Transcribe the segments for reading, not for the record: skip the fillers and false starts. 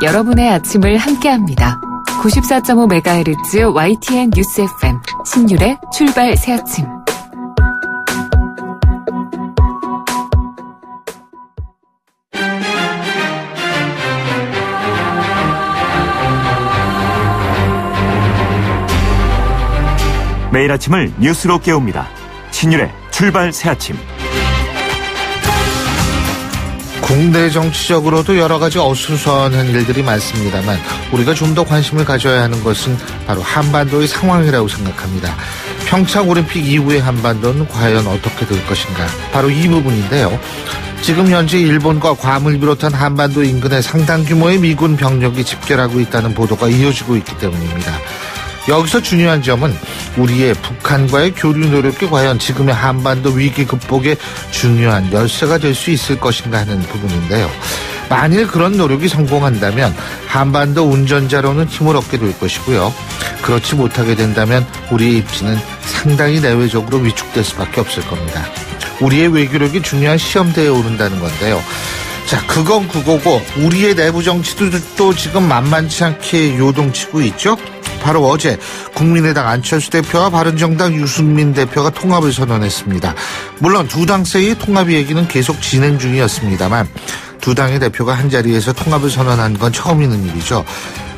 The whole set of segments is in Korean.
여러분의 아침을 함께합니다. 94.5MHz YTN 뉴스 FM 신율의 출발 새아침. 매일 아침을 뉴스로 깨웁니다. 신율의 출발 새아침. 국내 정치적으로도 여러 가지 어수선한 일들이 많습니다만 우리가 좀 더 관심을 가져야 하는 것은 바로 한반도의 상황이라고 생각합니다. 평창 올림픽 이후의 한반도는 과연 어떻게 될 것인가? 바로 이 부분인데요. 지금 현재 일본과 괌을 비롯한 한반도 인근에 상당 규모의 미군 병력이 집결하고 있다는 보도가 이어지고 있기 때문입니다. 여기서 중요한 점은 우리의 북한과의 교류 노력이 과연 지금의 한반도 위기 극복에 중요한 열쇠가 될 수 있을 것인가 하는 부분인데요. 만일 그런 노력이 성공한다면 한반도 운전자로는 힘을 얻게 될 것이고요. 그렇지 못하게 된다면 우리의 입지는 상당히 내외적으로 위축될 수밖에 없을 겁니다. 우리의 외교력이 중요한 시험대에 오른다는 건데요. 자, 그건 그거고 우리의 내부 정치도 또 지금 만만치 않게 요동치고 있죠. 바로 어제 국민의당 안철수 대표와 바른정당 유승민 대표가 통합을 선언했습니다. 물론 두 당 사이의 통합 얘기는 계속 진행 중이었습니다만 두 당의 대표가 한자리에서 통합을 선언한 건 처음 있는 일이죠.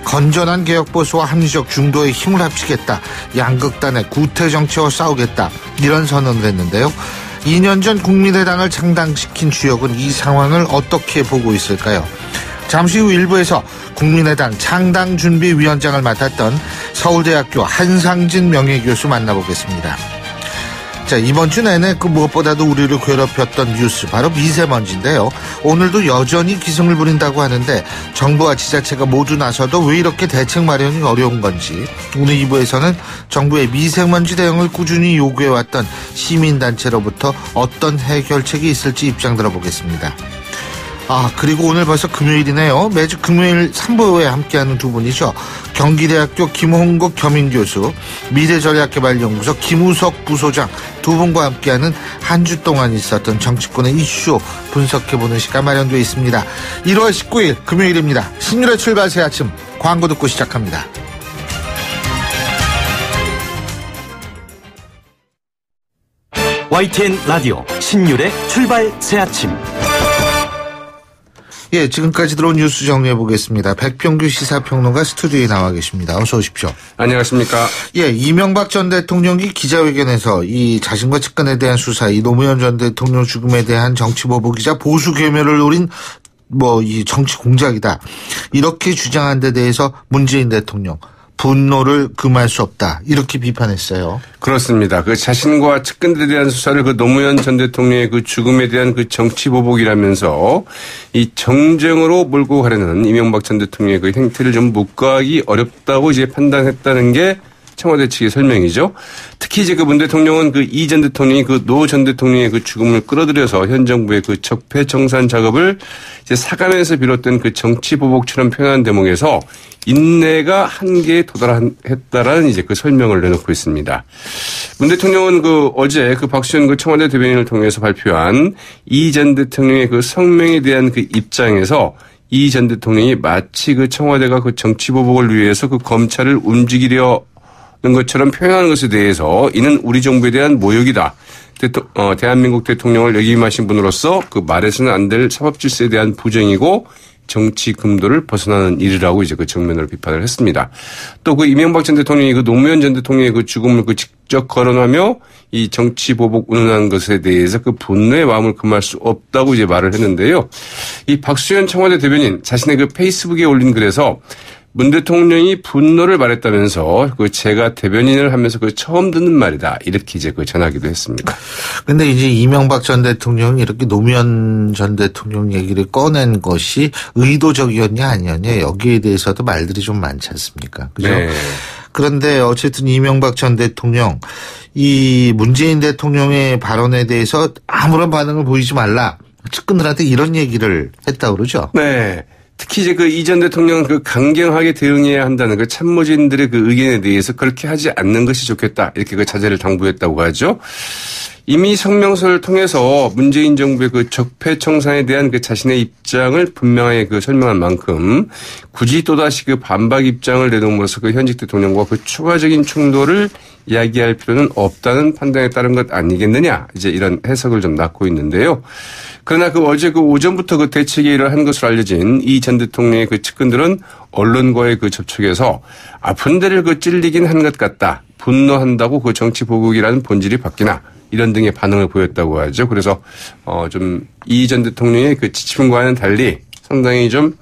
건전한 개혁보수와 합리적 중도의 힘을 합치겠다. 양극단의 구태정치와 싸우겠다. 이런 선언을 했는데요. 2년 전 국민의당을 창당시킨 주역은 이 상황을 어떻게 보고 있을까요? 잠시 후 1부에서 국민의당 창당준비위원장을 맡았던 서울대학교 한상진 명예교수 만나보겠습니다. 자, 이번 주 내내 그 무엇보다도 우리를 괴롭혔던 뉴스 바로 미세먼지인데요. 오늘도 여전히 기승을 부린다고 하는데 정부와 지자체가 모두 나서도 왜 이렇게 대책 마련이 어려운 건지 오늘 2부에서는 정부의 미세먼지 대응을 꾸준히 요구해왔던 시민단체로부터 어떤 해결책이 있을지 입장 들어보겠습니다. 그리고 오늘 벌써 금요일이네요. 매주 금요일 3부에 함께하는 두 분이죠. 경기대학교 김홍국 겸임교수, 미래전략개발연구소 김우석 부소장 두 분과 함께하는 한 주 동안 있었던 정치권의 이슈 분석해보는 시간 마련되어 있습니다. 1월 19일 금요일입니다. 신율의 출발 새 아침 광고 듣고 시작합니다. YTN 라디오 신율의 출발 새 아침. 예, 지금까지 들어온 뉴스 정리해보겠습니다. 백병규 시사평론가 스튜디오에 나와 계십니다. 어서 오십시오. 안녕하십니까. 예, 이명박 전 대통령이 기자회견에서 이 자신과 측근에 대한 수사, 이 노무현 전 대통령 죽음에 대한 정치보복이자 보수 괴멸을 노린 이 정치 공작이다. 이렇게 주장한 데 대해서 문재인 대통령 분노를 금할 수 없다. 이렇게 비판했어요. 그렇습니다. 그 자신과 측근들에 대한 수사를 그 노무현 전 대통령의 그 죽음에 대한 그 정치 보복이라면서 이 정쟁으로 몰고 가려는 이명박 전 대통령의 그 행태를 좀 묵과하기 어렵다고 이제 판단했다는 게 청와대 측의 설명이죠. 특히 이제 그 문 대통령은 그 이 전 대통령이 그 노 전 대통령의 그 죽음을 끌어들여서 현 정부의 그 적폐청산 작업을 이제 사감에서 비롯된 그 정치 보복처럼 표현한 대목에서 인내가 한계에 도달했다라는 이제 그 설명을 내놓고 있습니다. 문 대통령은 그 어제 그 박수현 그 청와대 대변인을 통해서 발표한 이 전 대통령의 그 성명에 대한 그 입장에서 이 전 대통령이 마치 그 청와대가 그 정치 보복을 위해서 그 검찰을 움직이려 것처럼 표현하는 것에 대해서 이는 우리 정부에 대한 모욕이다. 대한민국 대통령을 역임하신 분으로서 그 말해서는 안 될 사법 질서에 대한 부정이고 정치 금도를 벗어나는 일이라고 이제 그 정면으로 비판을 했습니다. 또 그 이명박 전 대통령이 그 노무현 전 대통령의 그 죽음을 그 직접 거론하며 이 정치 보복 운운한 것에 대해서 그 분노의 마음을 금할 수 없다고 이제 말을 했는데요. 이 박수현 청와대 대변인 자신의 그 페이스북에 올린 글에서 문 대통령이 분노를 말했다면서 그 제가 대변인을 하면서 그 처음 듣는 말이다. 이렇게 이제 그 전하기도 했습니다. 근데 이제 이명박 전 대통령이 이렇게 노무현 전 대통령 얘기를 꺼낸 것이 의도적이었냐 아니었냐 여기에 대해서도 말들이 좀 많지 않습니까? 그죠? 네. 그런데 어쨌든 이명박 전 대통령 이 문재인 대통령의 발언에 대해서 아무런 반응을 보이지 말라. 측근들한테 이런 얘기를 했다고 그러죠? 네. 특히 이제 그 이 전 대통령은 그 강경하게 대응해야 한다는 그 참모진들의 그 의견에 대해서 그렇게 하지 않는 것이 좋겠다. 이렇게 그 자제를 당부했다고 하죠. 이미 성명서를 통해서 문재인 정부의 그 적폐청산에 대한 그 자신의 입장을 분명하게 그 설명한 만큼 굳이 또다시 그 반박 입장을 내놓음으로써 그 현직 대통령과 그 추가적인 충돌을 이야기할 필요는 없다는 판단에 따른 것 아니겠느냐. 이제 이런 해석을 좀 낳고 있는데요. 그러나 그 어제 그 오전부터 그 대책회의를 한 것으로 알려진 이 전 대통령의 그 측근들은 언론과의 그 접촉에서 아픈 데를 그 찔리긴 한 것 같다. 분노한다고 그 정치 보복이라는 본질이 바뀌나. 이런 등의 반응을 보였다고 하죠. 그래서 좀 이 전 대통령의 그 지침과는 달리 상당히 좀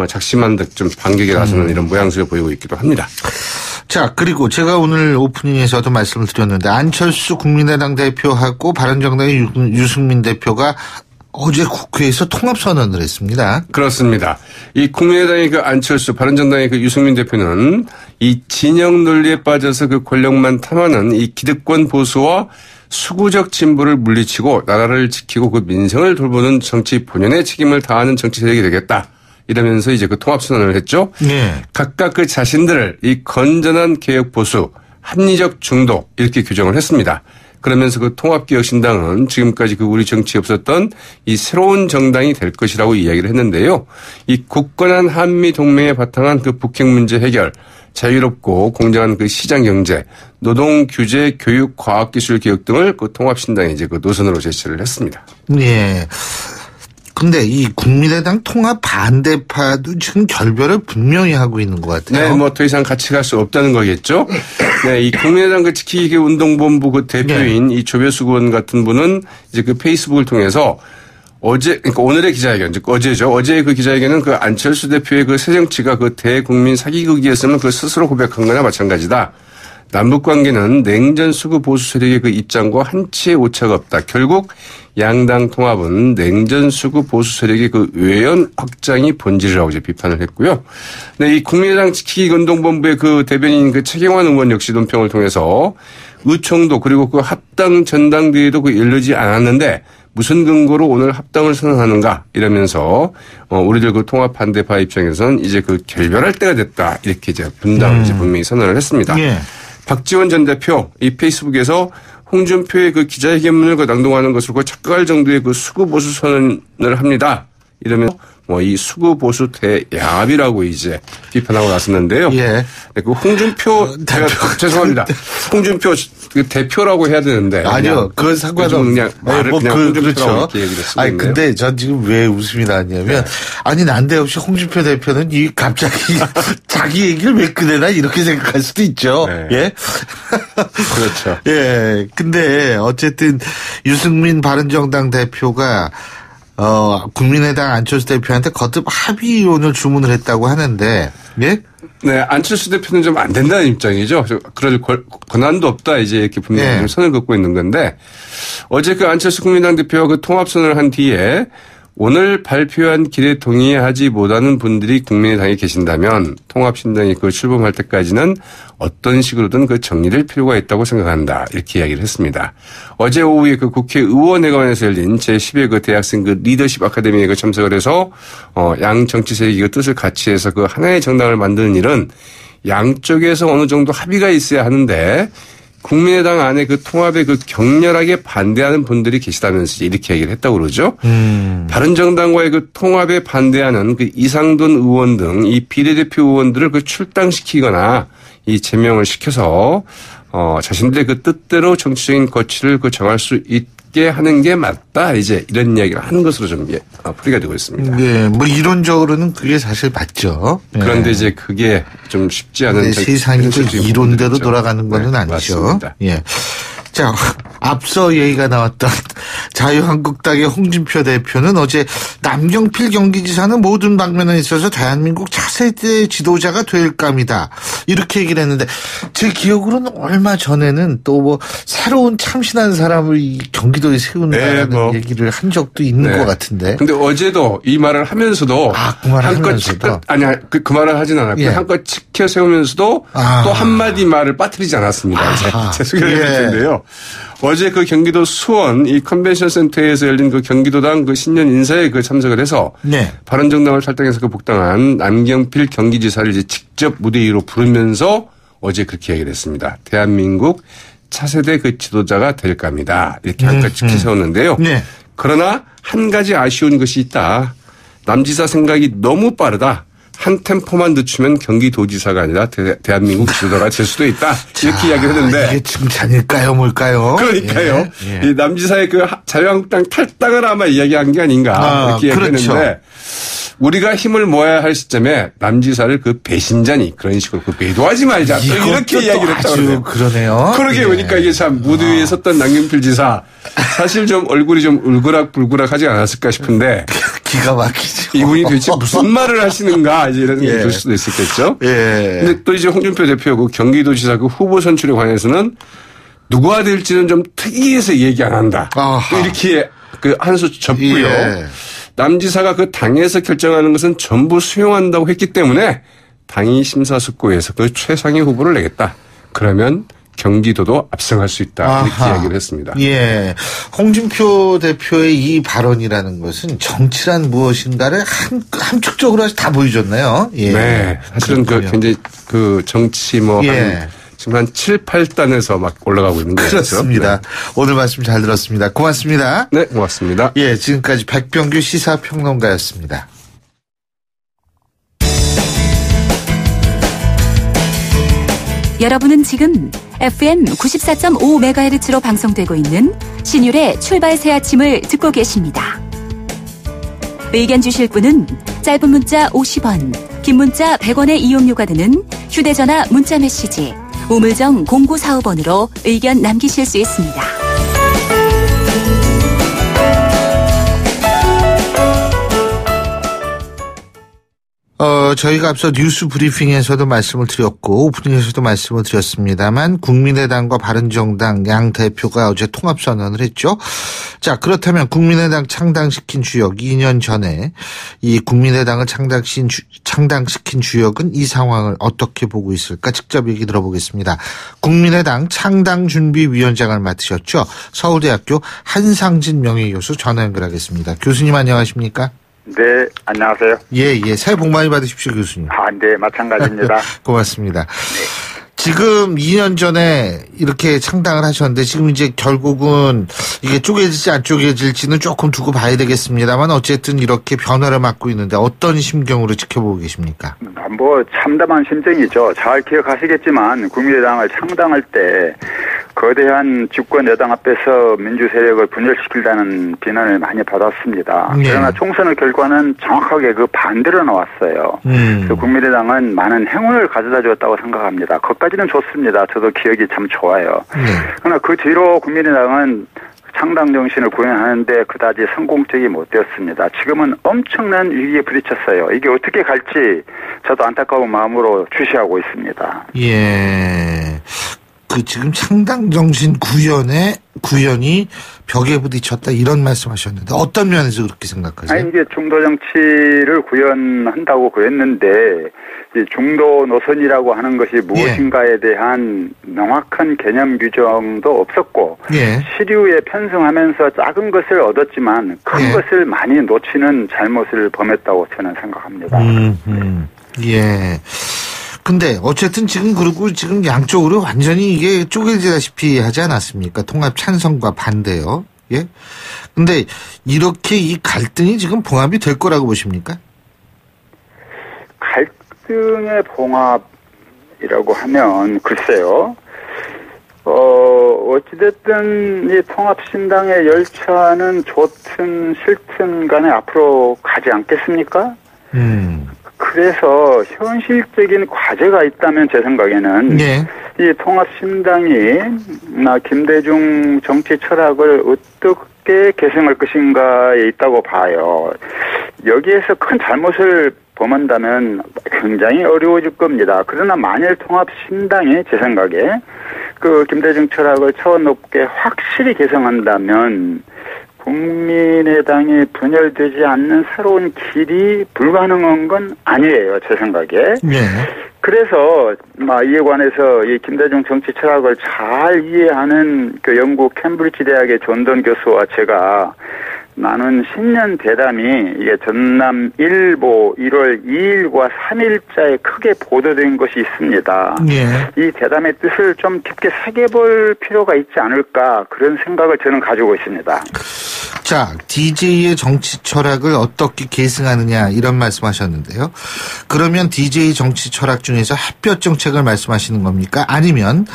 작심한 듯 좀 반격에 나서는 이런 모양새를 보이고 있기도 합니다. 자, 그리고 제가 오늘 오프닝에서도 말씀을 드렸는데 안철수 국민의당 대표하고 바른정당의 유승민 대표가 어제 국회에서 통합선언을 했습니다. 그렇습니다. 이 국민의당의 그 안철수, 바른정당의 그 유승민 대표는 이 진영 논리에 빠져서 그 권력만 탐하는 이 기득권 보수와 수구적 진보를 물리치고 나라를 지키고 그 민생을 돌보는 정치 본연의 책임을 다하는 정치 세력이 되겠다. 이러면서 이제 그 통합선언을 했죠. 네. 각각 그 자신들을 이 건전한 개혁 보수, 합리적 중도 이렇게 규정을 했습니다. 그러면서 그 통합개혁신당은 지금까지 그 우리 정치에 없었던 이 새로운 정당이 될 것이라고 이야기를 했는데요. 이 굳건한 한미 동맹에 바탕한 그 북핵 문제 해결, 자유롭고 공정한 그 시장 경제, 노동 규제, 교육, 과학기술 개혁 등을 그 통합신당에 이제 그 노선으로 제시를 했습니다. 네. 근데 이 국민의당 통합 반대파도 지금 결별을 분명히 하고 있는 것 같아요. 네, 뭐 더 이상 같이 갈 수 없다는 거겠죠. 네, 이 국민의당 그 지키기 운동본부 그 대표인 이 조배수 의원 같은 분은 이제 그 페이스북을 통해서 어제, 그러니까 오늘의 기자회견, 즉 어제죠. 어제의 그 기자회견은 그 안철수 대표의 그 새 정치가 그 대국민 사기극이었으면 그 스스로 고백한 거나 마찬가지다. 남북 관계는 냉전 수구 보수 세력의 그 입장과 한치의 오차가 없다. 결국 양당 통합은 냉전 수구 보수 세력의 그 외연 확장이 본질이라고 이제 비판을 했고요. 네, 이 국민의당 지키기 운동본부의 그 대변인 그 최경환 의원 역시 논평을 통해서 의총도 그리고 그 합당 전당대회도 그 열리지 않았는데 무슨 근거로 오늘 합당을 선언하는가 이러면서 우리들 그 통합 반대파 입장에서는 이제 그 결별할 때가 됐다 이렇게 이제 분당을 이제 분명히 선언을 했습니다. 예. 박지원 전 대표 이 페이스북에서 홍준표의 그 기자회견문을 그 낭독하는 것으로 그 착각할 정도의 그 수구 보수 선언을 합니다. 이러면서 뭐 이 수구 보수 대야합이라고 이제 비판하고 나섰는데요. 예. 네, 그 홍준표 제가 죄송합니다. 홍준표 그 대표라고 해야 되는데 아니요, 그건 상관없어요. 그냥 말을 뭐 그냥 홍준표라고 그렇죠. 이렇게 얘기를 했습니다. 아니 근데 전 지금 왜 웃음이 나왔냐면 네. 아니 난데없이 홍준표 대표는 이 갑자기 자기 얘기를 왜 꺼내나 이렇게 생각할 수도 있죠. 네. 예. 그렇죠. 예. 근데 어쨌든 유승민 바른정당 대표가 국민의당 안철수 대표한테 거듭 합의론을 주문을 했다고 하는데, 예? 네, 안철수 대표는 좀 안 된다는 입장이죠. 그럴 권한도 없다, 이제 이렇게 분명히 좀 선을 긋고 있는 건데, 어제 그 안철수 국민당 대표가 그 통합선언을 한 뒤에 오늘 발표한 길에 동의하지 못하는 분들이 국민의당에 계신다면 통합신당이 그 출범할 때까지는 어떤 식으로든 그 정리될 필요가 있다고 생각한다. 이렇게 이야기를 했습니다. 어제 오후에 그 국회의원회관에서 열린 제10회 그 대학생 그 리더십 아카데미에 그 참석을 해서 양 정치 세력이 그 뜻을 같이 해서 그 하나의 정당을 만드는 일은 양쪽에서 어느 정도 합의가 있어야 하는데 국민의당 안에 그 통합에 그 격렬하게 반대하는 분들이 계시다면서 이렇게 얘기를 했다고 그러죠. 바른정당과의 그 통합에 반대하는 그 이상돈 의원 등 이 비례대표 의원들을 그 출당시키거나 이 제명을 시켜서 자신들의 그 뜻대로 정치적인 거취를 그 정할 수 있게 하는 게 맞다. 이제 이런 이야기를 하는 것으로 좀 풀이가 되고 있습니다. 네, 뭐 이론적으로는 그게 사실 맞죠. 그런데 이제 그게 좀 쉽지 않은 세상이 이론대로 돌아가는 건 네, 아니죠. 맞습니다. 예. 자, 앞서 얘기가 나왔던 자유한국당의 홍준표 대표는 어제 남경필 경기지사는 모든 방면에 있어서 대한민국 차세대 지도자가 될 감이다. 이렇게 얘기를 했는데 제 기억으로는 얼마 전에는 또 뭐 새로운 참신한 사람을 이 경기도에 세운다는 네, 얘기를 한 적도 있는 네. 것 같은데. 근데 어제도 이 말을 하면서도 그 말을 하면서도 아니야 그 말을 하진 않았고 예. 한껏 지켜 세우면서도 또 한마디 말을 빠뜨리지 않았습니다. 제 소개를 할 텐데요. 어제 그 경기도 수원 이 컨벤션 센터에서 열린 그 경기도당 그 신년 인사에 그 참석을 해서 네. 바른정당을 탈당해서 그 복당한 남경필 경기지사를 이제 직접 무대 위로 부르면서 어제 그렇게 얘기를 했습니다. 대한민국 차세대 그 지도자가 될 겁니다. 이렇게 한 가지 세웠는데요. 네. 그러나 한 가지 아쉬운 것이 있다. 남지사 생각이 너무 빠르다. 한 템포만 늦추면 경기도지사가 아니라 대한민국 지도자가 될 수도 있다. 이렇게 이야기를 했는데. 이게 칭찬일까요, 뭘까요? 그러니까요. 예. 이 남지사의 그 자유한국당 탈당을 아마 이야기한 게 아닌가. 이렇게 그렇죠. 이야기했는데. 우리가 힘을 모아야 할 시점에 남지사를 그 배신자니 그런 식으로 그 배도하지 말자. 이렇게 이야기를 했다고 그러네요. 그러게 예. 보니까 이게 참 무대 위에 섰던 남경필 지사 사실 좀 얼굴이 좀 울그락불그락하지 않았을까 싶은데 기가 막히죠. 이분이 도대체 무슨 말을 하시는가 이제 이런 생각이 들 수도 있었겠죠. 예. 근데 또 이제 홍준표 대표 그 경기도지사 그 후보 선출에 관해서는 누가 될지는 좀 특이해서 얘기 안 한다. 또 이렇게 그 한 수 접고요. 예. 남지사가 그 당에서 결정하는 것은 전부 수용한다고 했기 때문에 당이 심사숙고해서 그 최상위 후보를 내겠다. 그러면 경기도도 압승할 수 있다. 이렇게 이야기를 했습니다. 예. 홍준표 대표의 이 발언이라는 것은 정치란 무엇인가를 함축적으로 다 보여줬나요? 예. 네. 사실은 그 굉장히 그 정치 지금 한 7, 8단에서 막 올라가고 있는 거죠. 그렇습니다. 네. 오늘 말씀 잘 들었습니다. 고맙습니다. 네, 고맙습니다. 예, 지금까지 백병규 시사평론가였습니다. 여러분은 지금 FM 94.5MHz로 방송되고 있는 신율의 출발 새 아침을 듣고 계십니다. 의견 주실 분은 짧은 문자 50원, 긴 문자 100원의 이용료가 드는 휴대전화 문자 메시지 우물정 0945번으로 의견 남기실 수 있습니다. 저희가 앞서 뉴스 브리핑에서도 말씀을 드렸고 오프닝에서도 말씀을 드렸습니다만 국민의당과 바른정당 양 대표가 어제 통합선언을 했죠. 자, 그렇다면 국민의당 창당시킨 주역 2년 전에 이 국민의당을 창당시킨 주역은 이 상황을 어떻게 보고 있을까 직접 얘기 들어보겠습니다. 국민의당 창당준비위원장을 맡으셨죠. 서울대학교 한상진 명예교수 전화 연결하겠습니다. 교수님 안녕하십니까? 네, 안녕하세요. 예. 새해 복 많이 받으십시오, 교수님. 네, 마찬가지입니다. 고맙습니다. 네. 지금 2년 전에 이렇게 창당을 하셨는데 지금 이제 결국은 이게 쪼개질지 안 쪼개질지는 조금 두고 봐야 되겠습니다만 어쨌든 이렇게 변화를 맞고 있는데 어떤 심경으로 지켜보고 계십니까? 참담한 심정이죠. 잘 기억하시겠지만 국민의당을 창당할 때 거대한 집권 여당 앞에서 민주 세력을 분열시키려는 비난을 많이 받았습니다. 네. 그러나 총선의 결과는 정확하게 그 반대로 나왔어요. 그래서 국민의당은 많은 행운을 가져다 줬다고 생각합니다. 그것까지는 좋습니다. 저도 기억이 참 좋아요. 그러나 그 뒤로 국민의당은 창당 정신을 구현하는데 그다지 성공적이 못 되었습니다. 지금은 엄청난 위기에 부딪혔어요. 이게 어떻게 갈지 저도 안타까운 마음으로 주시하고 있습니다. 예. 지금 창당 정신 구현이 벽에 부딪혔다 이런 말씀하셨는데 어떤 면에서 그렇게 생각하세요? 이게 중도 정치를 구현한다고 그랬는데 중도 노선이라고 하는 것이 무엇인가에 대한 명확한 개념 규정도 없었고 시류에 편승하면서 작은 것을 얻었지만 큰 것을 많이 놓치는 잘못을 범했다고 저는 생각합니다. 예. 근데 어쨌든 지금 양쪽으로 완전히 이게 쪼개지다시피 하지 않았습니까? 통합 찬성과 반대요. 예. 근데 이렇게 이 갈등이 지금 봉합이 될 거라고 보십니까? 갈등의 봉합이라고 하면 글쎄요. 어찌됐든 이 통합신당의 열차는 좋든 싫든 간에 앞으로 가지 않겠습니까? 그래서 현실적인 과제가 있다면 제 생각에는 이 통합신당이 김대중 정치 철학을 어떻게 계승할 것인가에 있다고 봐요. 여기에서 큰 잘못을 범한다면 굉장히 어려워질 겁니다. 그러나 만일 통합신당이 제 생각에 그 김대중 철학을 차원 높게 확실히 계승한다면 국민의당이 분열되지 않는 새로운 길이 불가능한 건 아니에요, 제 생각에. 그래서 이에 관해서 이 김대중 정치 철학을 잘 이해하는 그 영국 캠브리지 대학의 존던 교수와 제가 나눈 신년 대담이 이게 전남일보 1월 2일과 3일자에 크게 보도된 것이 있습니다. 예. 이 대담의 뜻을 좀 깊게 새겨볼 필요가 있지 않을까 그런 생각을 저는 가지고 있습니다. 자, DJ의 정치 철학을 어떻게 계승하느냐 이런 말씀하셨는데요. 그러면 DJ 정치 철학 중에서 햇볕 정책을 말씀하시는 겁니까? 아니면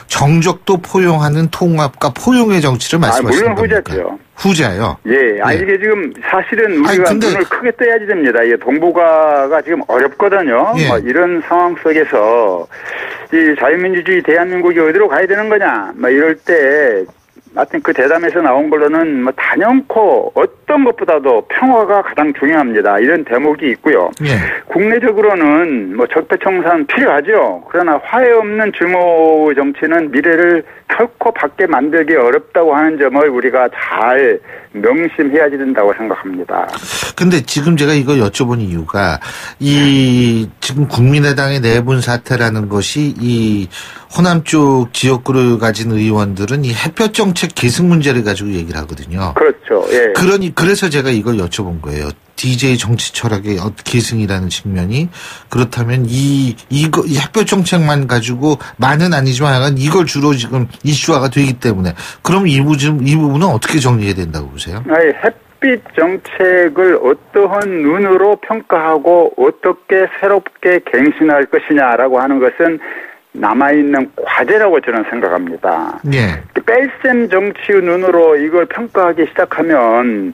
정적도 포용하는 통합과 포용의 정치를 말씀하시는 겁니까? 물론 후자죠. 후자요? 예. 이게 지금 사실은 우리가 눈을 크게 떠야지 됩니다. 이게 동북아가 지금 어렵거든요. 예. 이런 상황 속에서 이 자유민주주의 대한민국이 어디로 가야 되는 거냐 이럴 때 하여튼 그 대담에서 나온 걸로는 단연코 어떤 것보다도 평화가 가장 중요합니다. 이런 대목이 있고요. 예. 국내적으로는 적폐청산 필요하죠. 그러나 화해 없는 증오 정치는 미래를 결코 밖에 만들기 어렵다고 하는 점을 우리가 잘 명심해야 된다고 생각합니다. 근데 지금 제가 이거 여쭤본 이유가 지금 국민의당의 내분 사태라는 것이 이 호남 쪽 지역구를 가진 의원들은 이 햇볕 정책 계승 문제를 가지고 얘기를 하거든요. 그렇죠. 예. 그래서 제가 이걸 여쭤본 거예요. DJ 정치 철학의 계승이라는 측면이 그렇다면 이 햇볕 정책만 가지고 많은 아니지만 약간 이걸 주로 지금 이슈화가 되기 때문에 그럼 이 부분은 어떻게 정리해야 된다고 보세요? 햇빛 정책을 어떠한 눈으로 평가하고 어떻게 새롭게 갱신할 것이냐라고 하는 것은 남아있는 과제라고 저는 생각합니다. 예. 뺄셈 정치의 눈으로 이걸 평가하기 시작하면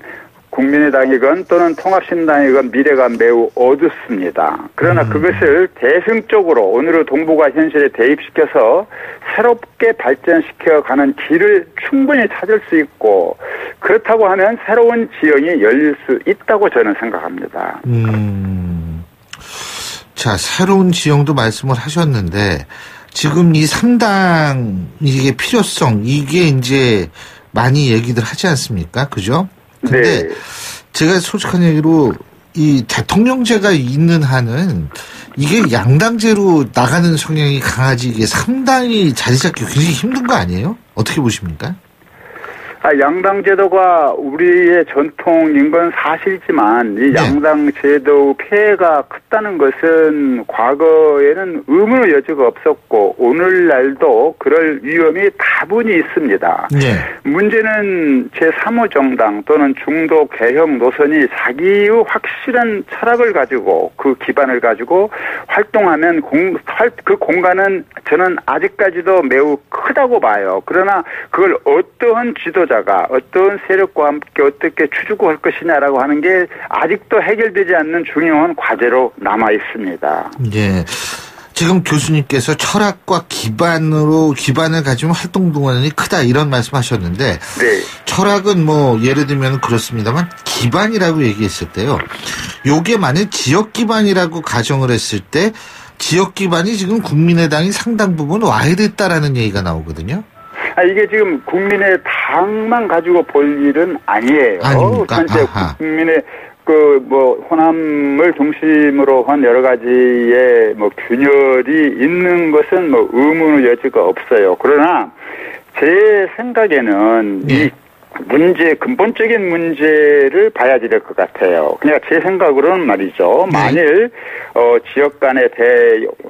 국민의당이건 또는 통합신당이건 미래가 매우 어둡습니다. 그러나 그것을 대승적으로 오늘의 동북아 현실에 대입시켜서 새롭게 발전시켜가는 길을 충분히 찾을 수 있고 그렇다고 하면 새로운 지형이 열릴 수 있다고 저는 생각합니다. 자, 새로운 지형도 말씀을 하셨는데 지금 이 3당 이게 필요성 이게 이제 많이 얘기들 하지 않습니까? 그죠? 근데 네. 제가 솔직한 얘기로 이 대통령제가 있는 한은 이게 양당제로 나가는 성향이 강하지 이게 3당이 자리 잡기 굉장히 힘든 거 아니에요? 어떻게 보십니까? 양당 제도가 우리의 전통인 건 사실이지만 이 양당 제도 피해가 컸다는 것은 과거에는 의문의 여지가 없었고 오늘날도 그럴 위험이 다분히 있습니다. 네. 문제는 제3호 정당 또는 중도 개혁 노선이 자기의 확실한 철학을 가지고 그 기반을 가지고 활동하면 그 공간은 저는 아직까지도 매우 크다고 봐요. 그러나 그걸 어떠한 지도자 어떤 세력과 함께 어떻게 추구할 것이냐라고 하는 게 아직도 해결되지 않는 중요한 과제로 남아 있습니다. 예. 지금 교수님께서 철학과 기반을 가지면 활동 동원이 크다 이런 말씀하셨는데 네. 철학은 예를 들면 그렇습니다만 기반이라고 얘기했을 때요. 요게 만약 지역 기반이라고 가정을 했을 때 지역 기반이 지금 국민의당이 상당 부분 와해됐다라는 얘기가 나오거든요. 이게 지금 국민의 당만 가지고 볼 일은 아니에요. 아닙니까? 전체 국민의 호남을 중심으로 한 여러 가지의 균열이 있는 것은 의문의 여지가 없어요. 그러나 제 생각에는 이 근본적인 문제를 봐야지 될 것 같아요. 그러니까 제 생각으로는 말이죠. 만일 지역 간의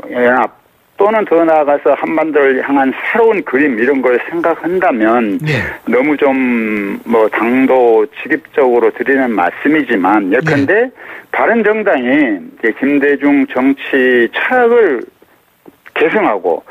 대연합 또는 더 나아가서 한반도를 향한 새로운 그림 이런 걸 생각한다면 너무 좀 당도 직입적으로 드리는 말씀이지만 예컨대 바른정당이 김대중 정치 철학을 계승하고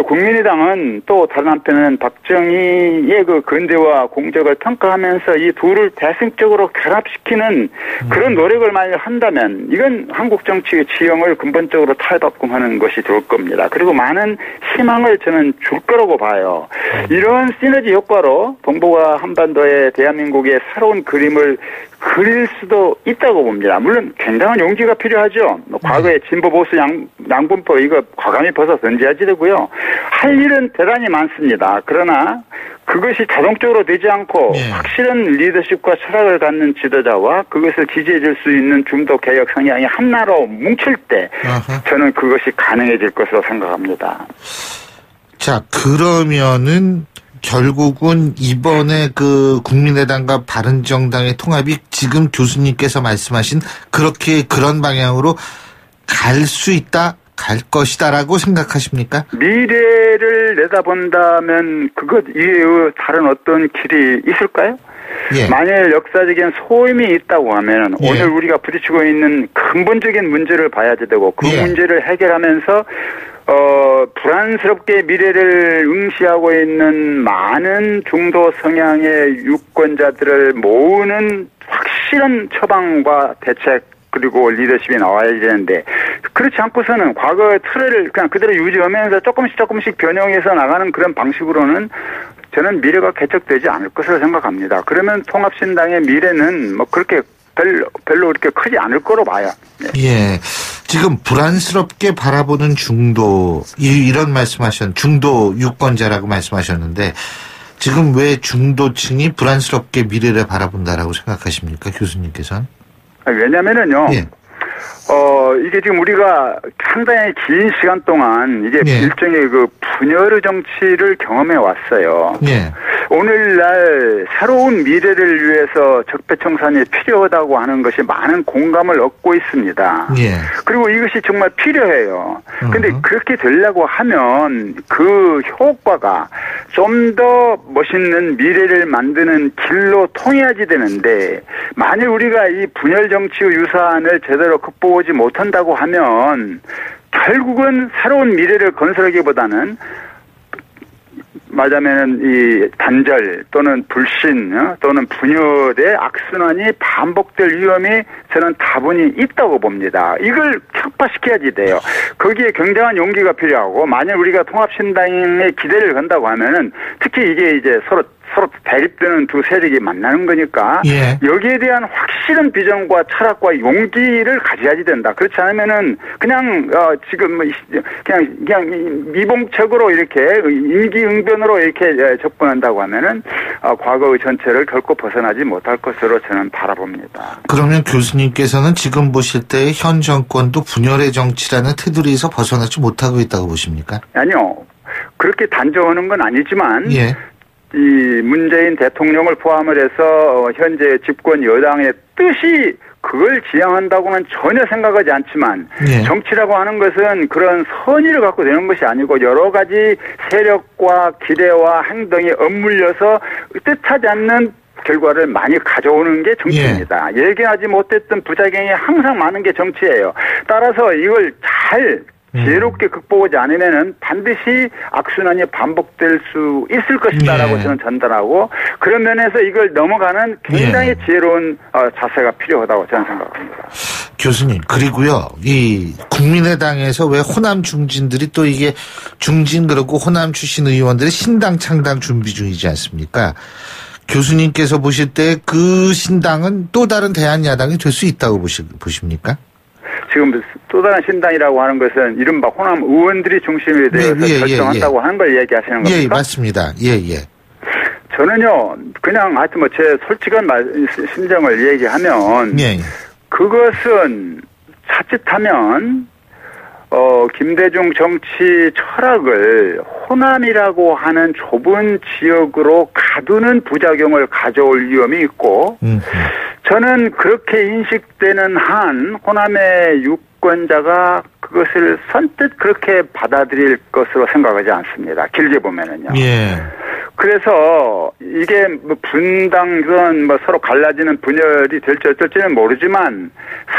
국민의당은 또 다른 한편은 박정희의 그 근대화 공적을 평가하면서 이 둘을 대승적으로 결합시키는 그런 노력을 만약 한다면 이건 한국 정치의 지형을 근본적으로 탈바꿈하는 것이 될 겁니다. 그리고 많은 희망을 저는 줄 거라고 봐요. 이런 시너지 효과로 동북아 한반도의 대한민국의 새로운 그림을 그릴 수도 있다고 봅니다. 물론 굉장한 용기가 필요하죠. 과거에 진보 보수 양분법 이거 과감히 벗어 던져야지 되고요. 할 일은 대단히 많습니다. 그러나 그것이 자동적으로 되지 않고 확실한 리더십과 철학을 갖는 지도자와 그것을 지지해 줄 수 있는 중도 개혁 성향이 하나로 뭉칠 때 저는 그것이 가능해질 것으로 생각합니다. 자, 그러면은 결국은 이번에 그 국민의당과 바른정당의 통합이 지금 교수님께서 말씀하신 그런 방향으로 갈 수 있다, 갈 것이다라고 생각하십니까? 미래를 내다본다면 그것 이외의 다른 어떤 길이 있을까요? 예. 만일 역사적인 소임이 있다고 하면 오늘 우리가 부딪히고 있는 근본적인 문제를 봐야지 되고 그 문제를 해결하면서 불안스럽게 미래를 응시하고 있는 많은 중도 성향의 유권자들을 모으는 확실한 처방과 대책 그리고 리더십이 나와야 되는데 그렇지 않고서는 과거의 틀을 그냥 그대로 유지하면서 조금씩 변형해서 나가는 그런 방식으로는 저는 미래가 개척되지 않을 것으로 생각합니다. 그러면 통합신당의 미래는 뭐 그렇게 별로 그렇게 크지 않을 거로 봐요. 네. 예. 지금 불안스럽게 바라보는 중도 이런 말씀하셨 중도 유권자라고 말씀하셨는데 지금 왜 중도층이 불안스럽게 미래를 바라본다라고 생각하십니까, 교수님께서는? 왜냐면은요. 예. 이게 지금 우리가 상당히 긴 시간 동안 이게 일종의 그 분열의 정치를 경험해 왔어요. 오늘날 새로운 미래를 위해서 적폐청산이 필요하다고 하는 것이 많은 공감을 얻고 있습니다. 그리고 이것이 정말 필요해요. 근데 그렇게 되려고 하면 그 효과가 좀 더 멋있는 미래를 만드는 길로 통해야지 되는데 만일 우리가 이 분열 정치의 유산을 제대로 극복하지 못한다고 하면 결국은 새로운 미래를 건설하기보다는 말하자면 이 단절 또는 불신 또는 분열의 악순환이 반복될 위험이 저는 다분히 있다고 봅니다. 이걸 촉발시켜야지 돼요. 거기에 굉장한 용기가 필요하고 만약 우리가 통합신당에 기대를 건다고 하면은 특히 이게 이제 서로 대립되는 두 세력이 만나는 거니까 여기에 대한 확실한 비전과 철학과 용기를 가져야지 된다. 그렇지 않으면은 그냥 지금 그냥 미봉책으로 이렇게 임기응변으로 이렇게 접근한다고 하면은 과거의 전체를 결코 벗어나지 못할 것으로 저는 바라봅니다. 그러면 교수님께서는 지금 보실 때 현 정권도 분열의 정치라는 테두리에서 벗어나지 못하고 있다고 보십니까? 아니요. 그렇게 단정하는 건 아니지만 이 문재인 대통령을 포함을 해서 현재 집권 여당의 뜻이 그걸 지향한다고는 전혀 생각하지 않지만 정치라고 하는 것은 그런 선의를 갖고 되는 것이 아니고 여러 가지 세력과 기대와 행동이 엇물려서 뜻하지 않는 결과를 많이 가져오는 게 정치입니다. 예견하지 못했던 부작용이 항상 많은 게 정치예요. 따라서 이걸 잘 지혜롭게 극복하지 않으면은 반드시 악순환이 반복될 수 있을 것이다라고 저는 전달하고 그런 면에서 이걸 넘어가는 굉장히 지혜로운 자세가 필요하다고 저는 생각합니다. 교수님, 그리고요, 이 국민의당에서 왜 호남 중진들이 또 이게 중진 그렇고 호남 출신 의원들의 신당 창당 준비 중이지 않습니까? 교수님께서 보실 때 그 신당은 또 다른 대한야당이 될 수 있다고 보십니까? 지금 또 다른 신당이라고 하는 것은 이른바 호남 의원들이 중심이 되어서 결정한다고 하는 걸 얘기하시는 겁니까? 예, 맞습니다. 저는요, 그냥 하여튼 뭐 제 솔직한 심정을 얘기하면 그것은 자칫하면 김대중 정치 철학을 호남이라고 하는 좁은 지역으로 가두는 부작용을 가져올 위험이 있고 저는 그렇게 인식되는 한 호남의 유권자가 그것을 선뜻 그렇게 받아들일 것으로 생각하지 않습니다. 길게 보면은요. 그래서 이게 뭐 분당선 뭐 서로 갈라지는 분열이 될지 어쩔지는 모르지만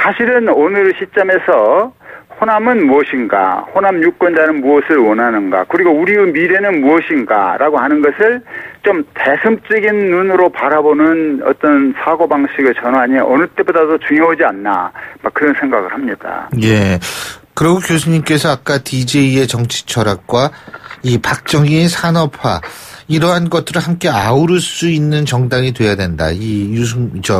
사실은 오늘 시점에서 호남은 무엇인가, 호남 유권자는 무엇을 원하는가, 그리고 우리의 미래는 무엇인가라고 하는 것을 좀 대승적인 눈으로 바라보는 어떤 사고방식의 전환이 어느 때보다도 중요하지 않나, 막 그런 생각을 합니다. 그리고 교수님께서 아까 DJ의 정치 철학과 이 박정희의 산업화, 이러한 것들을 함께 아우를 수 있는 정당이 돼야 된다. 이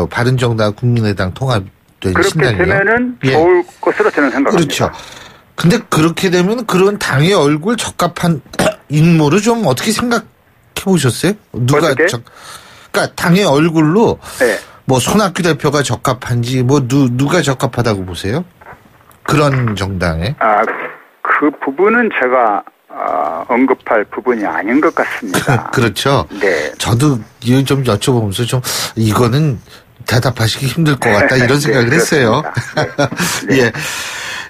바른정당 국민의당 통합 그렇게 신당이요? 되면은 좋을 것으로 저는 생각합니다. 그렇죠. 근데 그렇게 되면 그런 당의 얼굴 적합한 인물을 좀 어떻게 보셨어요? 그러니까 당의 얼굴로 네. 뭐 손학규 대표가 적합한지 뭐 누가 적합하다고 보세요? 그런 정당에? 그 부분은 제가 언급할 부분이 아닌 것 같습니다. 그렇죠. 네. 저도 이걸 좀 여쭤보면서 좀 이거는 대답하시기 힘들 것 같다 이런 생각을 네, 했어요. 네. 예.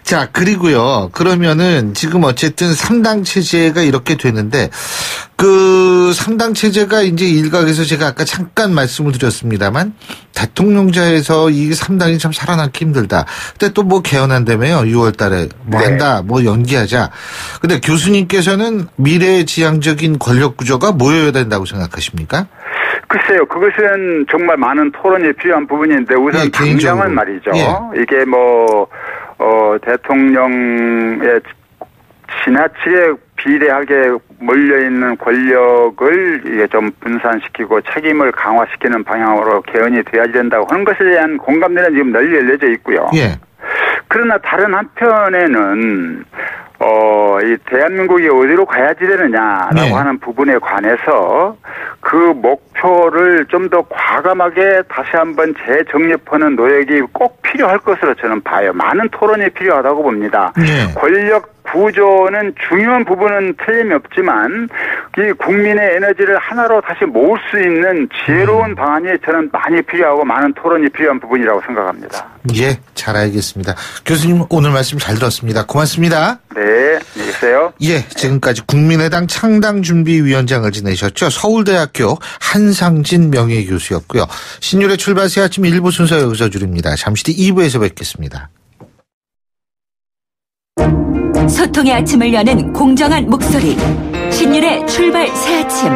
자, 그리고요. 그러면은 지금 어쨌든 3당 체제가 이렇게 되는데 그 3당 체제가 이제 일각에서 제가 아까 잠깐 말씀을 드렸습니다만 대통령제에서 이 3당이 참 살아남기 힘들다. 근데 또 뭐 개헌한다며요. 6월 달에 뭐 네. 한다. 뭐 연기하자. 근데 교수님께서는 미래지향적인 권력 구조가 뭐여야 된다고 생각하십니까? 글쎄요, 그것은 정말 많은 토론이 필요한 부분인데 우선 당장은 말이죠. 예. 이게 뭐 대통령의 지나치게 비례하게 몰려있는 권력을 이게 좀 분산시키고 책임을 강화시키는 방향으로 개헌이 돼야 된다고 하는 것에 대한 공감대는 지금 널리 열려져 있고요. 예. 그러나 다른 한편에는 이 대한민국이 어디로 가야지 되느냐라고 네. 하는 부분에 관해서 그 목표를 좀 더 과감하게 다시 한번 재정립하는 노력이 꼭 필요할 것으로 저는 봐요. 많은 토론이 필요하다고 봅니다. 네. 권력 구조는 중요한 부분은 틀림이 없지만 이 국민의 에너지를 하나로 다시 모을 수 있는 지혜로운 방안이 저는 많이 필요하고 많은 토론이 필요한 부분이라고 생각합니다. 예, 잘 알겠습니다. 교수님 오늘 말씀 잘 들었습니다. 고맙습니다. 네, 안녕히 계세요. 예, 지금까지 국민의당 창당준비위원장을 지내셨죠. 서울대학교 한상진 명예교수였고요. 신율의 출발 새 아침 1부 순서 여기서 줄입니다. 잠시 뒤 2부에서 뵙겠습니다. 소통의 아침을 여는 공정한 목소리 신율의 출발 새 아침.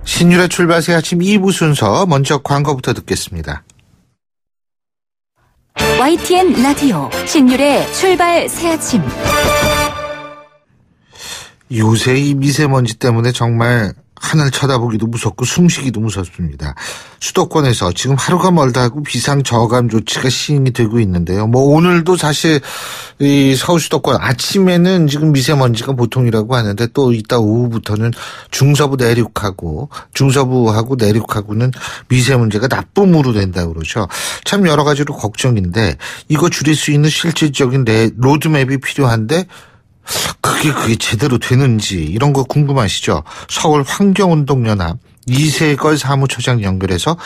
신율의 출발 새 아침 2부 순서 먼저 광고부터 듣겠습니다. YTN 라디오 신율의 출발 새 아침. 요새 이 미세먼지 때문에 정말 하늘 쳐다보기도 무섭고 숨쉬기도 무섭습니다. 수도권에서 지금 하루가 멀다 하고 비상 저감 조치가 시행이 되고 있는데요. 뭐 오늘도 사실 이 서울 수도권 아침에는 지금 미세먼지가 보통이라고 하는데 또 이따 오후부터는 중서부 내륙하고 내륙하고는 미세먼지가 나쁨으로 된다고 그러죠. 참 여러 가지로 걱정인데 이거 줄일 수 있는 실질적인 로드맵이 필요한데 그게 제대로 되는지 이런 거 궁금하시죠? 서울 환경운동연합 이세걸 사무처장 연결해서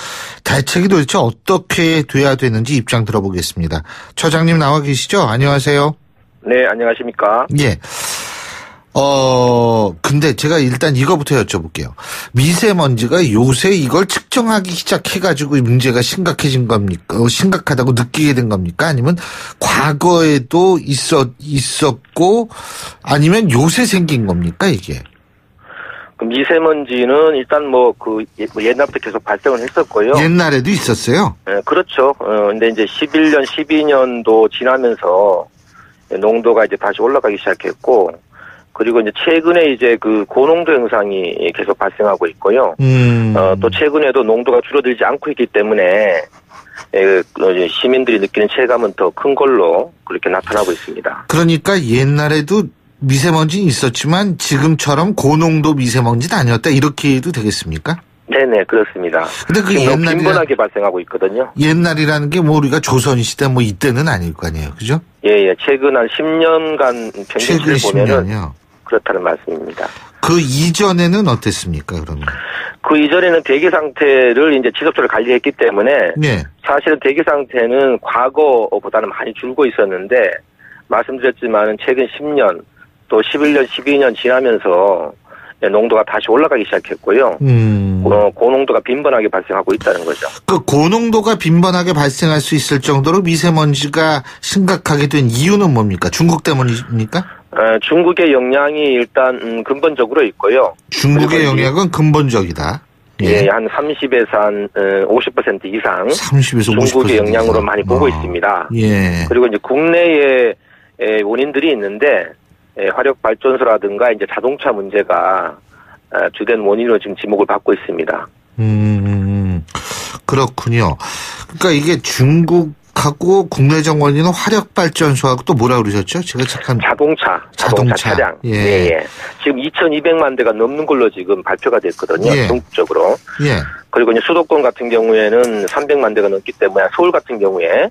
대책이 도대체 어떻게 돼야 되는지 입장 들어보겠습니다. 처장님 나와 계시죠? 안녕하세요. 네, 안녕하십니까? 예. 근데 제가 일단 이거부터 여쭤볼게요. 미세먼지가 요새 이걸 측정하기 시작해가지고 문제가 심각해진 겁니까? 심각하다고 느끼게 된 겁니까? 아니면 과거에도 있었고, 아니면 요새 생긴 겁니까, 이게? 그 미세먼지는 일단 옛날부터 계속 발생을 했었고요. 옛날에도 있었어요? 네, 그렇죠. 근데 이제 11년, 12년도 지나면서 농도가 이제 다시 올라가기 시작했고, 그리고 이제 최근에 이제 그 고농도 현상이 계속 발생하고 있고요. 또 최근에도 농도가 줄어들지 않고 있기 때문에 시민들이 느끼는 체감은 더 큰 걸로 그렇게 나타나고 있습니다. 그러니까 옛날에도 미세먼지는 있었지만 지금처럼 고농도 미세먼지는 아니었다 이렇게 해도 되겠습니까? 네네, 그렇습니다. 근데 그 빈번하게 발생하고 있거든요. 옛날이라는 게 뭐 우리가 조선시대 뭐 이때는 아닐 거 아니에요. 그죠? 예. 최근 한 10년간 평균치를 보면은 그렇다는 말씀입니다. 그 이전에는 어땠습니까, 그러면? 그 이전에는 대기 상태를 이제 지속적으로 관리했기 때문에 네. 사실은 대기 상태는 과거보다는 많이 줄고 있었는데 말씀드렸지만은 최근 10년 또 11년, 12년 지나면서 농도가 다시 올라가기 시작했고요. 고농도가 빈번하게 발생하고 있다는 거죠. 그 고농도가 빈번하게 발생할 수 있을 정도로 미세먼지가 심각하게 된 이유는 뭡니까? 중국 때문입니까? 중국의 영향이 일단 근본적으로 있고요. 중국의 영향은 근본적이다. 예, 한 30에서 한 50% 이상 30에서 50% 중국의 영향으로 많이 보고 있습니다. 예. 그리고 이제 국내에 원인들이 있는데 화력 발전소라든가 이제 자동차 문제가 주된 원인으로 지금 지목을 받고 있습니다. 그렇군요. 그러니까 이게 중국 화력하고 국내적 원인은 화력발전소하고 또 뭐라 그러셨죠? 제가 잠깐. 자동차 차량. 예. 지금 2,200만 대가 넘는 걸로 지금 발표가 됐거든요. 예. 전국적으로. 예. 그리고 이제 수도권 같은 경우에는 300만 대가 넘기 때문에 서울 같은 경우에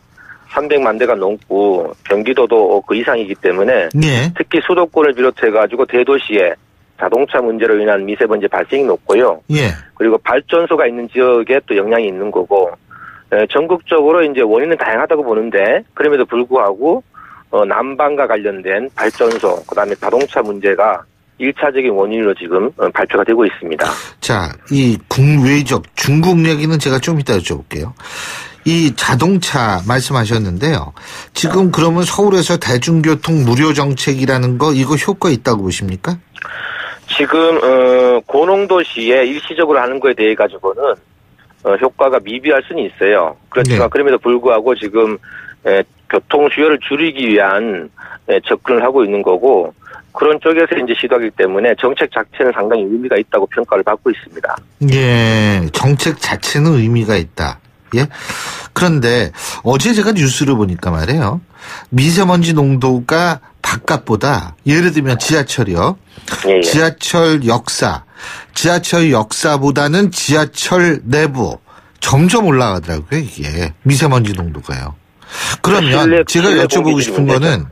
300만 대가 넘고 경기도도 그 이상이기 때문에 예. 특히 수도권을 비롯해가지고 대도시에 자동차 문제로 인한 미세먼지 발생이 높고요. 예. 그리고 발전소가 있는 지역에 또 영향이 있는 거고, 전국적으로 이제 원인은 다양하다고 보는데, 그럼에도 불구하고, 난방과 관련된 발전소, 그 다음에 자동차 문제가 1차적인 원인으로 지금 발표가 되고 있습니다. 자, 이 국외적 중국 얘기는 제가 좀 이따 여쭤볼게요. 이 자동차 말씀하셨는데요. 지금 그러면 서울에서 대중교통 무료 정책이라는 거 이거 효과 있다고 보십니까? 지금 고농도시에 일시적으로 하는 거에 대해 가지고는 효과가 미비할 수는 있어요. 그렇지만 네. 그럼에도 불구하고 지금 교통 수요를 줄이기 위한 접근을 하고 있는 거고 그런 쪽에서 이제 시도하기 때문에 정책 자체는 상당히 의미가 있다고 평가를 받고 있습니다. 예, 정책 자체는 의미가 있다. 예. 그런데 어제 제가 뉴스를 보니까 말이에요. 미세먼지 농도가 바깥보다 예를 들면 지하철이요. 예. 지하철 역사보다는 지하철 내부 점점 올라가더라고요. 이게 미세먼지 농도가요. 그러면 제가 여쭤보고 싶은 거는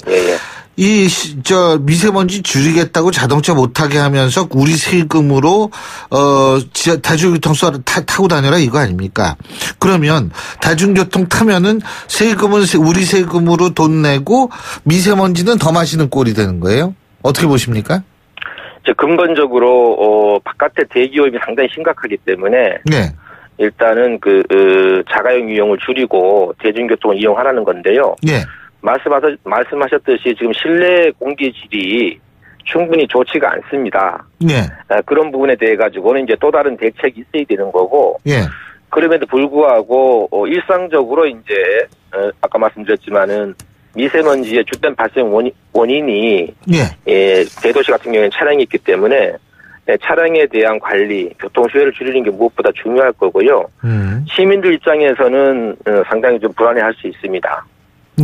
미세먼지 줄이겠다고 자동차 못 타게 하면서 우리 세금으로 대중교통 타고 다녀라 이거 아닙니까? 그러면 대중교통 타면은 우리 세금으로 돈 내고 미세먼지는 더 마시는 꼴이 되는 거예요? 어떻게 보십니까? 근본적으로 바깥의 대기오염이 상당히 심각하기 때문에 네. 일단은 자가용 이용을 줄이고 대중교통을 이용하라는 건데요. 네. 말씀하셨듯이 지금 실내 공기질이 충분히 좋지가 않습니다. 네. 그런 부분에 대해 가지고는 이제 또 다른 대책이 있어야 되는 거고. 네. 그럼에도 불구하고 일상적으로 이제 아까 말씀드렸지만은 미세먼지의 주된 발생 원인이 대도시 같은 경우에는 차량이 있기 때문에 차량에 대한 관리, 교통 수요를 줄이는 게 무엇보다 중요할 거고요. 시민들 입장에서는 상당히 좀 불안해할 수 있습니다.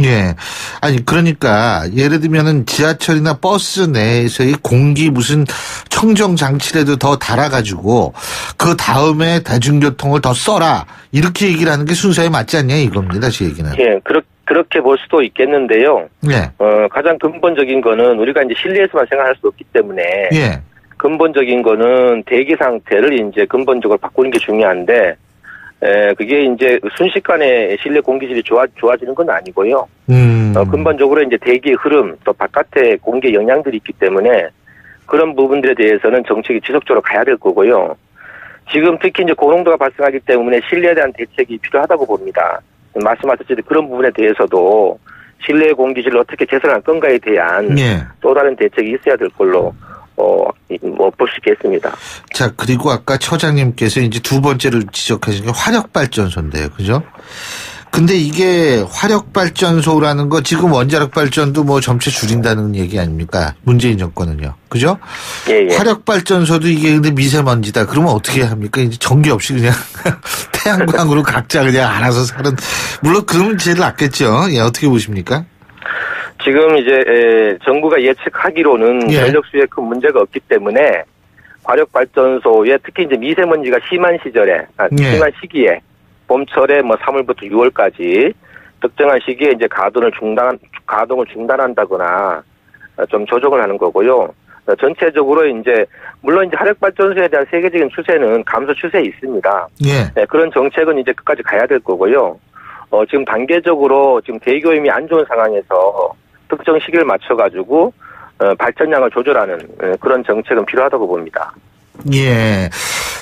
예. 아니, 그러니까, 예를 들면은 지하철이나 버스 내에서의 공기 무슨 청정 장치라도 더 달아가지고, 그 다음에 대중교통을 더 써라. 이렇게 얘기를 하는 게 순서에 맞지 않냐 이겁니다, 제 얘기는. 예, 그렇게 볼 수도 있겠는데요. 예. 가장 근본적인 거는 우리가 이제 실내에서만 생활할 수 없기 때문에. 예. 근본적인 거는 대기 상태를 이제 근본적으로 바꾸는 게 중요한데, 그게 이제 순식간에 실내 공기질이 좋아지는 건 아니고요. 근본적으로 이제 대기의 흐름, 또 바깥에 공기의 영향들이 있기 때문에 그런 부분들에 대해서는 정책이 지속적으로 가야 될 거고요. 지금 특히 이제 고농도가 발생하기 때문에 실내에 대한 대책이 필요하다고 봅니다. 말씀하셨듯이 그런 부분에 대해서도 실내 공기질을 어떻게 개선할 건가에 대한 또 다른 대책이 있어야 될 걸로 볼 수 있겠습니다. 자, 그리고 아까 처장님께서 이제 두 번째를 지적하신 게 화력발전소인데요. 그죠? 근데 이게 화력발전소라는 거 지금 원자력발전도 뭐 점차 줄인다는 얘기 아닙니까? 문재인 정권은요. 그죠? 예. 화력발전소도 이게 근데 미세먼지다. 그러면 어떻게 합니까? 이제 전기 없이 그냥 태양광으로 각자 그냥 알아서 사는, 물론 그러면 제일 낫겠죠. 예, 어떻게 보십니까? 지금 이제 정부가 예측하기로는 전력 수요에 큰 문제가 없기 때문에 화력발전소에 특히 이제 미세먼지가 심한 시절에, 심한 시기에 봄철에 뭐 3월부터 6월까지 특정한 시기에 이제 가동을 중단한다거나 좀 조정을 하는 거고요. 전체적으로 이제 물론 이제 화력발전소에 대한 세계적인 추세는 감소 추세에 있습니다. 네, 그런 정책은 이제 끝까지 가야 될 거고요. 지금 단계적으로 지금 대기오염이 안 좋은 상황에서 특정 시기를 맞춰가지고 발전량을 조절하는 그런 정책은 필요하다고 봅니다. 예.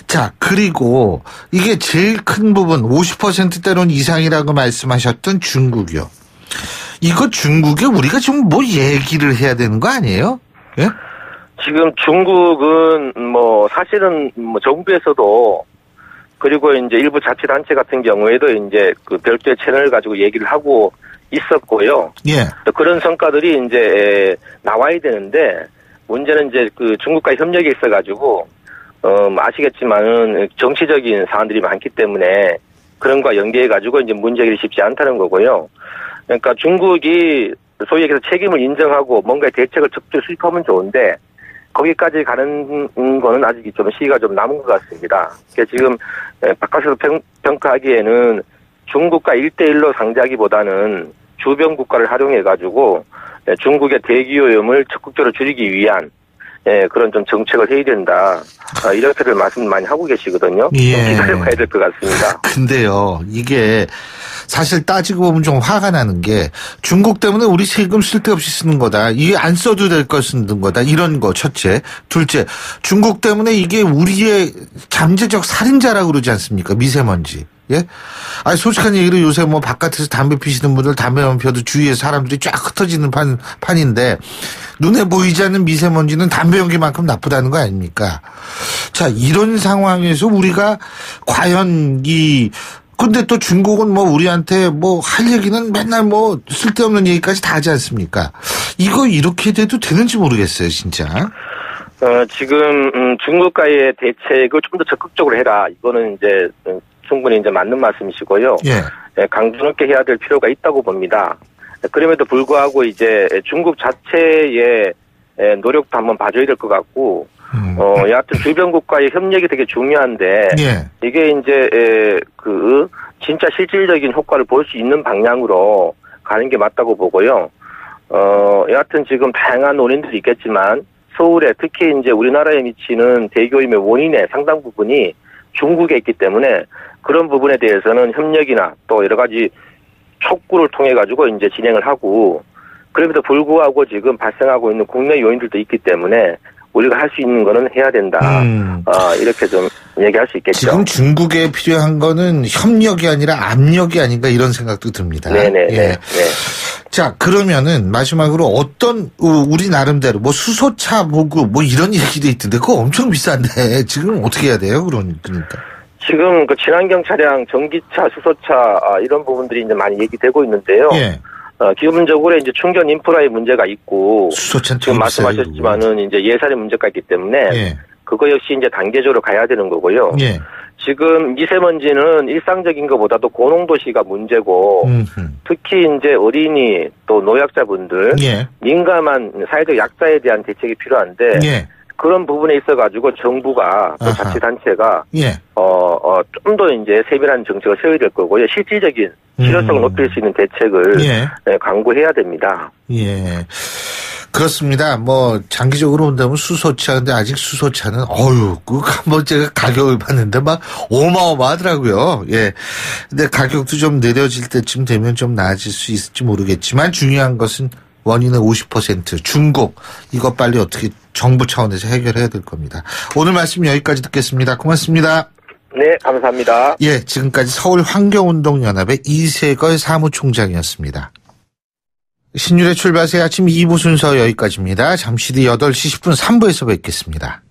자, 그리고 이게 제일 큰 부분 50%대론 이상이라고 말씀하셨던 중국이요. 이거 중국에 우리가 좀 뭐 얘기를 해야 되는 거 아니에요? 예? 지금 중국은 뭐 사실은 뭐 정부에서도 그리고 이제 일부 자치단체 같은 경우에도 이제 그 별도의 채널을 가지고 얘기를 하고 있었고요. 예. 그런 성과들이 이제 나와야 되는데 문제는 이제 그 중국과 협력이 있어가지고 아시겠지만은 정치적인 사안들이 많기 때문에 그런 거와 연계해가지고 이제 문제 해결이 쉽지 않다는 거고요. 그러니까 중국이 소위 얘기해서 책임을 인정하고 뭔가 대책을 적극 수립하면 좋은데 거기까지 가는 거는 아직 좀 시기가 좀 남은 것 같습니다. 그러니까 지금 바깥에서 평가하기에는 중국과 1대1로 상대하기보다는 주변 국가를 활용해가지고 중국의 대기오염을 적극적으로 줄이기 위한 그런 좀 정책을 해야 된다. 이렇게들 말씀 많이 하고 계시거든요. 예. 좀 기다려봐야 될 것 같습니다. 근데요, 이게 사실 따지고 보면 좀 화가 나는 게 중국 때문에 우리 세금 쓸데없이 쓰는 거다. 이게 안 써도 될 걸 쓰는 거다. 이런 거 첫째. 둘째, 중국 때문에 이게 우리의 잠재적 살인자라고 그러지 않습니까? 미세먼지. 예? 아니, 솔직한 얘기로 요새 뭐 바깥에서 담배 피시는 분들 담배만 피워도 주위에 사람들이 쫙 흩어지는 판인데 눈에 보이지 않는 미세먼지는 담배 연기만큼 나쁘다는 거 아닙니까? 자, 이런 상황에서 우리가 과연 근데 또 중국은 뭐 우리한테 뭐 할 얘기는 맨날 뭐 쓸데없는 얘기까지 다 하지 않습니까? 이거 이렇게 돼도 되는지 모르겠어요, 진짜. 지금, 중국과의 대책을 좀 더 적극적으로 해라. 이거는 이제, 충분히 이제 맞는 말씀이시고요. 예. 강도 높게 해야 될 필요가 있다고 봅니다. 그럼에도 불구하고 이제 중국 자체의 노력도 한번 봐줘야 될 것 같고, 여하튼 주변 국가의 협력이 되게 중요한데, 예. 이게 이제, 진짜 실질적인 효과를 볼 수 있는 방향으로 가는 게 맞다고 보고요. 여하튼 지금 다양한 논의들이 있겠지만, 서울에 특히 이제 우리나라에 미치는 대기오염의 원인의 상당 부분이 중국에 있기 때문에 그런 부분에 대해서는 협력이나 또 여러 가지 촉구를 통해 가지고 이제 진행을 하고 그럼에도 불구하고 지금 발생하고 있는 국내 요인들도 있기 때문에 우리가 할 수 있는 거는 해야 된다. 이렇게 좀 얘기할 수 있겠죠. 지금 중국에 필요한 거는 협력이 아니라 압력이 아닌가 이런 생각도 듭니다. 네네. 예. 네. 자, 그러면은 마지막으로 어떤 우리 나름대로 뭐 수소차 보고 뭐 이런 얘기도 있던데 그거 엄청 비싼데 지금 어떻게 해야 돼요? 그러니까. 지금 그 친환경 차량, 전기차, 수소차 이런 부분들이 이제 많이 얘기되고 있는데요. 예. 기본적으로 이제 충전 인프라의 문제가 있고 수소차는 지금 말씀하셨지만은 이제 예산의 문제가 있기 때문에 예. 그거 역시 이제 단계적으로 가야 되는 거고요. 예. 지금 미세먼지는 일상적인 것보다도 고농도시가 문제고 특히 이제 어린이 또 노약자분들 예. 민감한 사회적 약자에 대한 대책이 필요한데 예. 그런 부분에 있어가지고 정부가 또 자치단체가 예. 좀 더 이제 세밀한 정책을 세워야 될 거고요. 실질적인 실효성을 높일 수 있는 대책을 강구해야 됩니다. 예. 그렇습니다. 뭐 장기적으로 본다면 수소차 근데 아직 수소차는 한번 제가 가격을 봤는데 막 어마어마하더라고요. 예. 근데 가격도 좀 내려질 때쯤 되면 좀 나아질 수 있을지 모르겠지만 중요한 것은 원인의 50% 중국 이거 빨리 어떻게 정부 차원에서 해결해야 될 겁니다. 오늘 말씀 여기까지 듣겠습니다. 고맙습니다. 네, 감사합니다. 예, 지금까지 서울환경운동연합의 이세걸 사무총장이었습니다. 신율의 출발새 아침 2부 순서 여기까지입니다. 잠시 뒤 8시 10분 3부에서 뵙겠습니다.